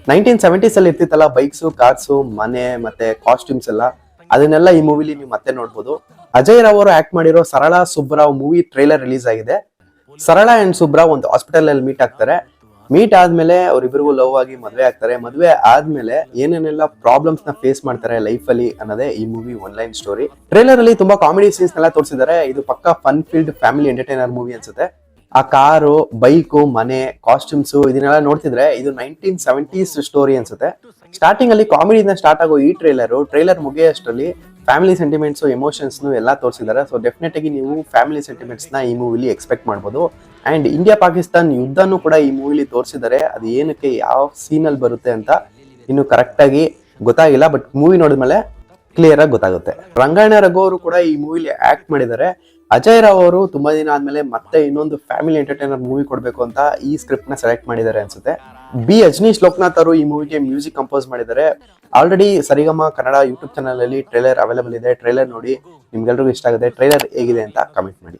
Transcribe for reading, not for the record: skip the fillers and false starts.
1970s ಅಲ್ಲಿ ಇರ್ತಿತ್ತಲ್ಲ bikes, cars, ಮನೆ ಮತ್ತೆ ಕಾಸ್ಟ್ಯೂಮ್ಸ್ ಎಲ್ಲ, ಅದನ್ನೆಲ್ಲ ಈ ಮೂವಿಲಿ ನೀವು ಮತ್ತೆ ನೋಡ್ಬೋದು. ಅಜಯ್ ರಾವ್ ಅವರು ಆಕ್ಟ್ ಮಾಡಿರೋ ಸರಳ ಸುಬ್ರಾವ್ ಮೂವಿ ಟ್ರೈಲರ್ ರಿಲೀಸ್ ಆಗಿದೆ. ಸರಳ ಅಂಡ್ ಸುಬ್ರಾವ್ ಒಂದು ಹಾಸ್ಪಿಟಲ್ ಅಲ್ಲಿ ಮೀಟ್ ಆಗ್ತಾರೆ. ಮೀಟ್ ಆದ್ಮೇಲೆ ಅವ್ರಿಬ್ರಿಗೂ ಲವ್ ಆಗಿ ಮದ್ವೆ ಆಗ್ತಾರೆ. ಮದ್ವೆ ಆದ್ಮೇಲೆ ಏನೇನೆಲ್ಲ ಪ್ರಾಬ್ಲಮ್ಸ್ ನ ಫೇಸ್ ಮಾಡ್ತಾರೆ ಲೈಫ್ ಅಲ್ಲಿ ಅನ್ನೋದೇ ಈ movie one line story. Trailer ಅಲ್ಲಿ ತುಂಬಾ ಕಾಮಿಡಿ ಸೀನ್ಸ್ ನೆಲ್ಲ ತೋರಿಸಿದ್ದಾರೆ. ಇದು ಪಕ್ಕಾ fun field family entertainer movie ಅನ್ಸುತ್ತೆ. ಆ ಕಾರು, ಬೈಕು, ಮನೆ, ಕಾಸ್ಟ್ಯೂಮ್ಸ್ ಇದನ್ನೆಲ್ಲ ನೋಡ್ತಿದ್ರೆ ಇದು 1970s ಸ್ಟೋರಿ ಅನ್ಸುತ್ತೆ. ಸ್ಟಾರ್ಟಿಂಗ್ ಅಲ್ಲಿ ಕಾಮಿಡಿಯಿಂದ ಸ್ಟಾರ್ಟ್ ಆಗೋ ಈ ಟ್ರೈಲರ್ ಮುಗಿಯೋಷ್ಟರಲ್ಲಿ ಫ್ಯಾಮಿಲಿ ಸೆಂಟಿಮೆಂಟ್ಸ್, ಎಮೋಷನ್ಸ್ ಎಲ್ಲ ತೋರಿಸಿದ್ದಾರೆ. ಸೊ ಡೆಫಿನೆಟ್ ಆಗಿ ನೀವು ಫ್ಯಾಮಿಲಿ ಸೆಂಟಿಮೆಂಟ್ಸ್ ನ ಈ ಮೂವಿಲಿ ಎಕ್ಸ್ಪೆಕ್ಟ್ ಮಾಡ್ಬೋದು. ಅಂಡ್ ಇಂಡಿಯಾ ಪಾಕಿಸ್ತಾನ್ ಯುದ್ಧನೂ ಕೂಡ ಈ ಮೂವಿಲಿ ತೋರಿಸಿದ್ದಾರೆ. ಅದು ಏನಕ್ಕೆ ಯಾವ ಸೀನ್ ಅಲ್ಲಿ ಬರುತ್ತೆ ಅಂತ ಇನ್ನು ಕರೆಕ್ಟ್ ಆಗಿ ಗೊತ್ತಾಗಿಲ್ಲ, ಬಟ್ ಮೂವಿ ನೋಡಿದ್ಮೇಲೆ ಕ್ಲಿಯರ್ ಆಗಿ ಗೊತ್ತಾಗುತ್ತೆ. ರಂಗಾಯಣ ರಘು ಅವರು ಕೂಡ ಈ ಮೂವಿಲಿ ಆಕ್ಟ್ ಮಾಡಿದ್ದಾರೆ. ಅಜಯ್ ರಾವ್ ಅವರು ತುಂಬಾ ದಿನ ಆದ್ಮೇಲೆ ಮತ್ತೆ ಇನ್ನೊಂದು ಫ್ಯಾಮಿಲಿ ಎಂಟರ್ಟೈನರ್ ಮೂವಿ ಕೊಡ್ಬೇಕು ಅಂತ ಈ ಸ್ಕ್ರಿಪ್ಟ್ ನ ಸೆಲೆಕ್ಟ್ ಮಾಡಿದ್ದಾರೆ ಅನ್ಸುತ್ತೆ. ಬಿ ಅಜ್ನೀಶ್ ಲೋಕನಾಥ್ ಅವರು ಈ ಮೂವಿಗೆ ಮ್ಯೂಸಿಕ್ ಕಂಪೋಸ್ ಮಾಡಿದ್ದಾರೆ. ಆಲ್ರೆಡಿ ಸರಿಗಮ ಕನ್ನಡ ಯೂಟ್ಯೂಬ್ ಚಾನಲ್ ಅಲ್ಲಿ ಟ್ರೈಲರ್ ಅವೈಲೇಬಲ್ ಇದೆ. ಟ್ರೈಲರ್ ನೋಡಿ, ನಿಮ್ಗೆಲ್ರಿಗೂ ಇಷ್ಟ ಆಗುತ್ತೆ. ಟ್ರೈಲರ್ ಹೇಗಿದೆ ಅಂತ ಕಮೆಂಟ್ ಮಾಡಿ.